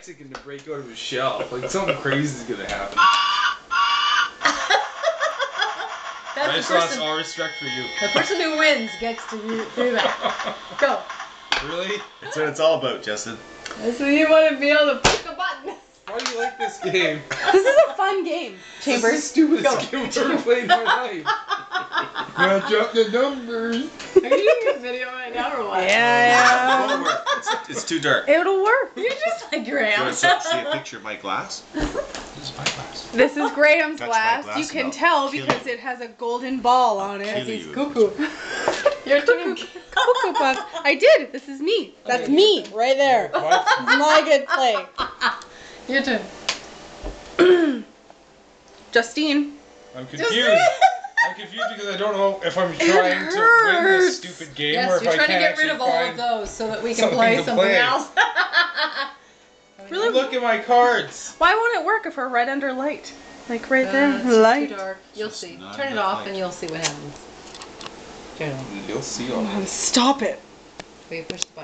Mexican to break out of his shell. Like something crazy is gonna happen. I just lost all respect for you. The person who wins gets to do that. Go. Really? That's what it's all about, Justin. That's when you want to be able to push the button. Why do you like this game? This is a fun game, Chambers. This is the stupidest game I've ever played in my life. Match up the numbers. Are you doing a video right now or what? Yeah. It won't work. It's too dark. It'll work. You're just like Do you want Graham. to see a picture of my glass? This is my glass. This is Graham's Touch my glass. glass You can and tell I'll kill because you. it has a golden ball on it. kill He's you. cuckoo. You're doing Cuckoo puff. I did. This is me. That's Okay. me right there. What? My good play. Your turn. Justine. I'm confused. I'm confused because I don't know if I'm trying to win this stupid game or Yes, if you're I trying to can't get actually rid of all of find those so that we can something play to something play. else. Really? Look at my cards. Why won't it work if we're right under light? Like right It's there. too Light. dark. You'll Just see. not Turn it enough off light. and you'll see what happens. Turn it off. You'll see all Stop it. Wait, push the button.